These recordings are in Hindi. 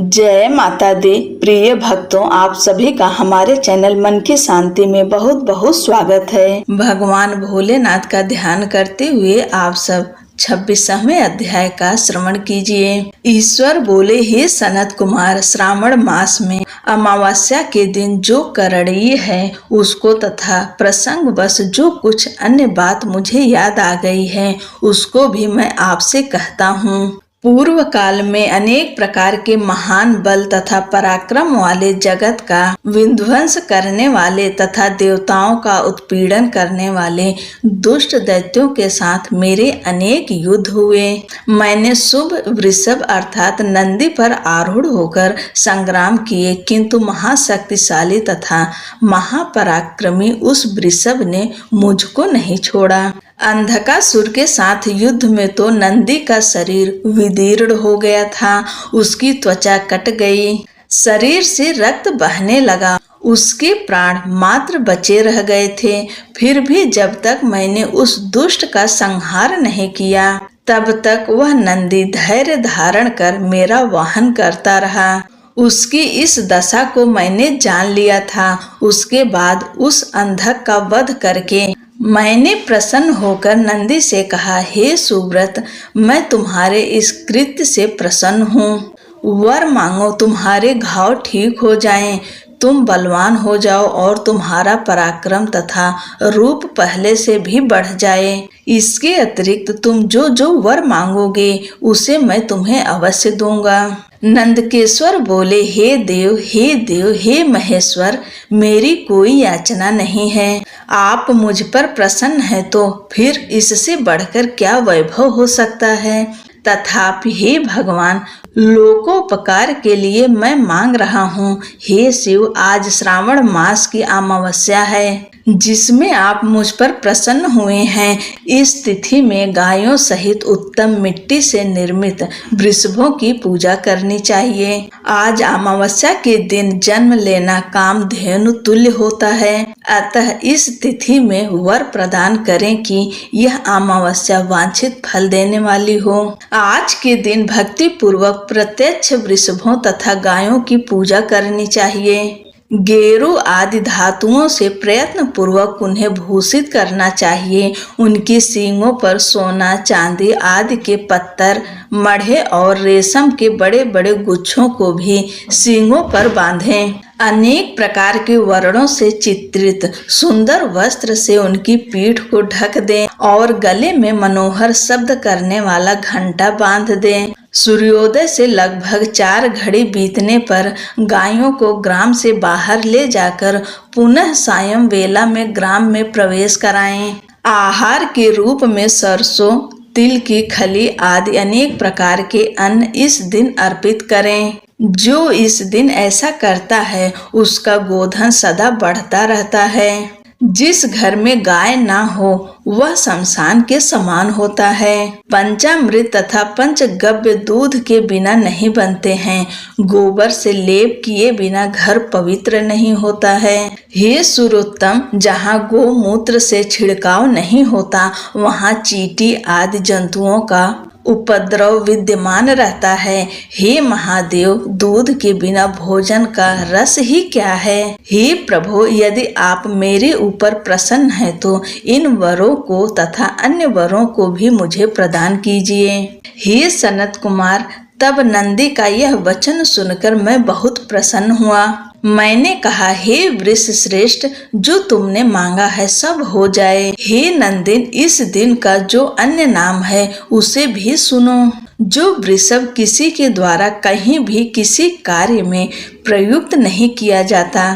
जय माता दी। प्रिय भक्तों, आप सभी का हमारे चैनल मन की शांति में बहुत बहुत स्वागत है। भगवान भोलेनाथ का ध्यान करते हुए आप सब 26वें अध्याय का श्रवण कीजिए। ईश्वर बोले, हे सनत कुमार, श्रावण मास में अमावस्या के दिन जो करणीय है उसको तथा प्रसंग बस जो कुछ अन्य बात मुझे याद आ गई है उसको भी मैं आपसे कहता हूँ। पूर्व काल में अनेक प्रकार के महान बल तथा पराक्रम वाले जगत का विध्वंस करने वाले तथा देवताओं का उत्पीड़न करने वाले दुष्ट दैत्यों के साथ मेरे अनेक युद्ध हुए। मैंने शुभ वृषभ अर्थात नंदी पर आरूढ़ होकर संग्राम किए, किंतु महाशक्तिशाली तथा महापराक्रमी उस वृषभ ने मुझको नहीं छोड़ा। अंधकासुर के साथ युद्ध में तो नंदी का शरीर विदीर्ण हो गया था, उसकी त्वचा कट गई, शरीर से रक्त बहने लगा, उसके प्राण मात्र बचे रह गए थे। फिर भी जब तक मैंने उस दुष्ट का संहार नहीं किया तब तक वह नंदी धैर्य धारण कर मेरा वाहन करता रहा। उसकी इस दशा को मैंने जान लिया था। उसके बाद उस अंधक का वध करके मैंने प्रसन्न होकर नंदी से कहा, हे सुव्रत, मैं तुम्हारे इस कृत्य से प्रसन्न हूँ। वर मांगो, तुम्हारे घाव ठीक हो जाएं, तुम बलवान हो जाओ और तुम्हारा पराक्रम तथा रूप पहले से भी बढ़ जाए। इसके अतिरिक्त तुम जो जो वर मांगोगे उसे मैं तुम्हें अवश्य दूंगा। नंदकेश्वर बोले, हे देव, हे देव, हे महेश्वर, मेरी कोई याचना नहीं है। आप मुझ पर प्रसन्न हैं तो फिर इससे बढ़कर क्या वैभव हो सकता है। तथापि हे भगवान, लोकोपकार के लिए मैं मांग रहा हूँ। हे शिव, आज श्रावण मास की अमावस्या है जिसमें आप मुझ पर प्रसन्न हुए हैं। इस तिथि में गायों सहित उत्तम मिट्टी से निर्मित वृषभों की पूजा करनी चाहिए। आज अमावस्या के दिन जन्म लेना कामधेनु तुल्य होता है, अतः इस तिथि में वर प्रदान करें कि यह अमावस्या वांछित फल देने वाली हो। आज के दिन भक्ति पूर्वक प्रत्यक्ष वृषभों तथा गायों की पूजा करनी चाहिए। गेरू आदि धातुओं से प्रयत्न पूर्वक उन्हें भूषित करना चाहिए। उनकी सींगों पर सोना, चांदी आदि के पत्थर, मढ़े और रेशम के बड़े बड़े गुच्छों को भी सींगों पर बांधें। अनेक प्रकार के वर्णों से चित्रित सुंदर वस्त्र से उनकी पीठ को ढक दें और गले में मनोहर शब्द करने वाला घंटा बांध दें। सूर्योदय से लगभग 4 घड़ी बीतने पर गायों को ग्राम से बाहर ले जाकर पुनः सायं वेला में ग्राम में प्रवेश कराएं। आहार के रूप में सरसों, तिल की खली आदि अनेक प्रकार के अन्न इस दिन अर्पित करें। जो इस दिन ऐसा करता है उसका गोधन सदा बढ़ता रहता है। जिस घर में गाय ना हो वह शमशान के समान होता है। पंचामृत तथा पंचगव्य दूध के बिना नहीं बनते हैं। गोबर से लेप किए बिना घर पवित्र नहीं होता है। हे सुरोत्तम, जहाँ गोमूत्र से छिड़काव नहीं होता वहाँ चींटी आदि जंतुओं का उपद्रव विद्यमान रहता है। हे महादेव, दूध के बिना भोजन का रस ही क्या है। हे प्रभु, यदि आप मेरे ऊपर प्रसन्न हैं तो इन वरों को तथा अन्य वरों को भी मुझे प्रदान कीजिए। हे सनत कुमार, तब नंदी का यह वचन सुनकर मैं बहुत प्रसन्न हुआ। मैंने कहा, हे वृष श्रेष्ठ, जो तुमने मांगा है सब हो जाए। हे नंदिन, इस दिन का जो अन्य नाम है उसे भी सुनो। जो वृषभ किसी के द्वारा कहीं भी किसी कार्य में प्रयुक्त नहीं किया जाता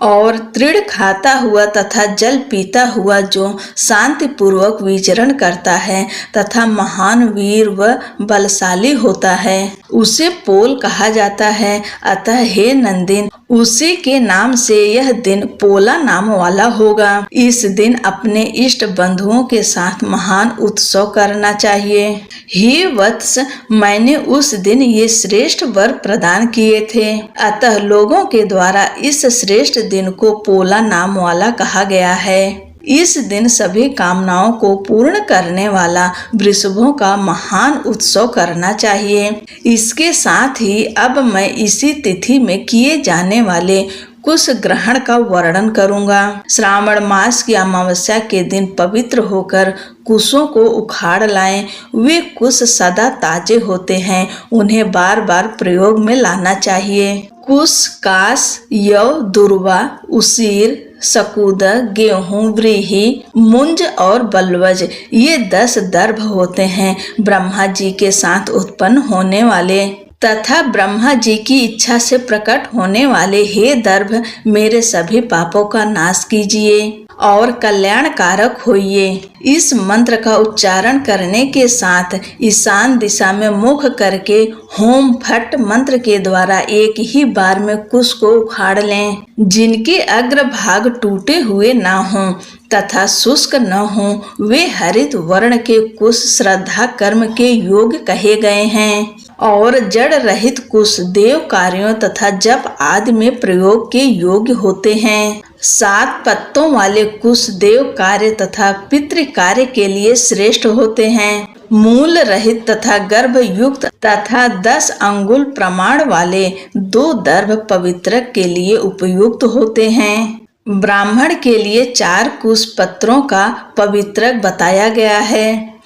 और तृण खाता हुआ तथा जल पीता हुआ जो शांति पूर्वक विचरण करता है तथा महान वीर व बलशाली होता है, उसे पोल कहा जाता है। अतः हे नंदिन, उसी के नाम से यह दिन पोला नाम वाला होगा। इस दिन अपने इष्ट बंधुओं के साथ महान उत्सव करना चाहिए। हे वत्स, मैंने उस दिन ये श्रेष्ठ वर प्रदान किए थे, अतः लोगों के द्वारा इस श्रेष्ठ दिन को पोला नाम वाला कहा गया है। इस दिन सभी कामनाओं को पूर्ण करने वाला वृषभों का महान उत्सव करना चाहिए। इसके साथ ही अब मैं इसी तिथि में किए जाने वाले कुश ग्रहण का वर्णन करूंगा। श्रावण मास की अमावस्या के दिन पवित्र होकर कुशों को उखाड़ लाएं। वे कुश सदा ताजे होते हैं, उन्हें बार बार प्रयोग में लाना चाहिए। कुश, कास, यव, दुर्वा, उसीर, सकूद, गेहूं, व्रीहि, मुंज और बल्वज ये 10 दर्भ होते हैं, ब्रह्मा जी के साथ उत्पन्न होने वाले तथा ब्रह्मा जी की इच्छा से प्रकट होने वाले। हे दर्भ, मेरे सभी पापों का नाश कीजिए और कल्याण कारक होइए। इस मंत्र का उच्चारण करने के साथ ईशान दिशा में मुख करके होम फट मंत्र के द्वारा एक ही बार में कुश को उखाड़ लें। जिनके अग्र भाग टूटे हुए न हों तथा शुष्क न हों, वे हरित वर्ण के कुश श्रद्धा कर्म के योग कहे गए हैं और जड़ रहित कुश देव कार्यों तथा जप आदि में प्रयोग के योग्य होते हैं। 7 पत्तों वाले कुश देव कार्य तथा पितृ कार्य के लिए श्रेष्ठ होते हैं। मूल रहित तथा गर्भ युक्त तथा 10 अंगुल प्रमाण वाले 2 दर्भ पवित्रक के लिए उपयुक्त होते हैं। ब्राह्मण के लिए 4 कुश पत्रों का पवित्रक बताया गया है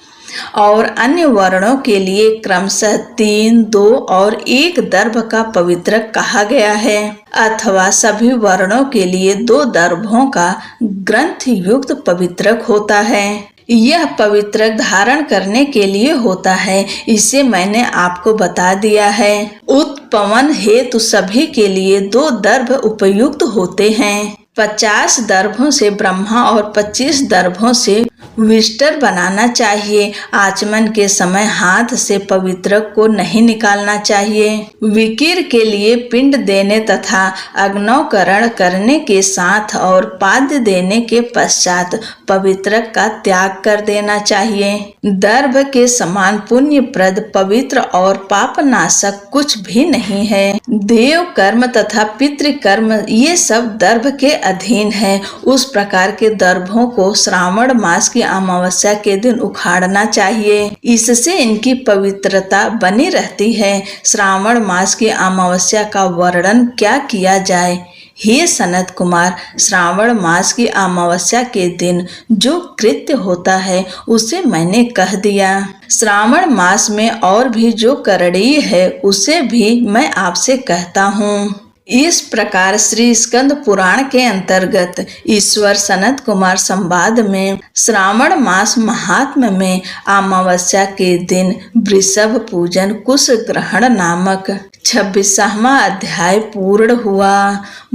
और अन्य वर्णों के लिए क्रमशः 3, 2 और 1 दर्भ का पवित्रक कहा गया है, अथवा सभी वर्णों के लिए 2 दर्भों का ग्रंथ युक्त पवित्रक होता है। यह पवित्रक धारण करने के लिए होता है, इसे मैंने आपको बता दिया है। उत्पवन हेतु सभी के लिए 2 दर्भ उपयुक्त होते हैं। 50 दर्भों से ब्रह्मा और 25 दर्भों से विष्टर बनाना चाहिए। आचमन के समय हाथ से पवित्रक को नहीं निकालना चाहिए। विकिर के लिए पिंड देने तथा अग्नौकरण करने के साथ और पाद्य देने के पश्चात पवित्रक का त्याग कर देना चाहिए। दर्भ के समान पुण्यप्रद, पवित्र और पापनाशक कुछ भी नहीं है। देव कर्म तथा पितृकर्म ये सब दर्भ के अधीन है। उस प्रकार के दर्भों को श्रावण मास की अमावस्या के दिन उखाड़ना चाहिए, इससे इनकी पवित्रता बनी रहती है। श्रावण मास की अमावस्या का वर्णन क्या किया जाए? हे सनत कुमार, श्रावण मास की अमावस्या के दिन जो कृत्य होता है उसे मैंने कह दिया। श्रावण मास में और भी जो करणीय है उसे भी मैं आपसे कहता हूँ। इस प्रकार श्री स्कंद पुराण के अंतर्गत ईश्वर सनत कुमार संवाद में श्रावण मास महात्म्य में अमावस्या के दिन वृषभ पूजन कुश ग्रहण नामक 26वां अध्याय पूर्ण हुआ।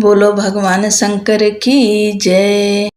बोलो भगवान शंकर की जय।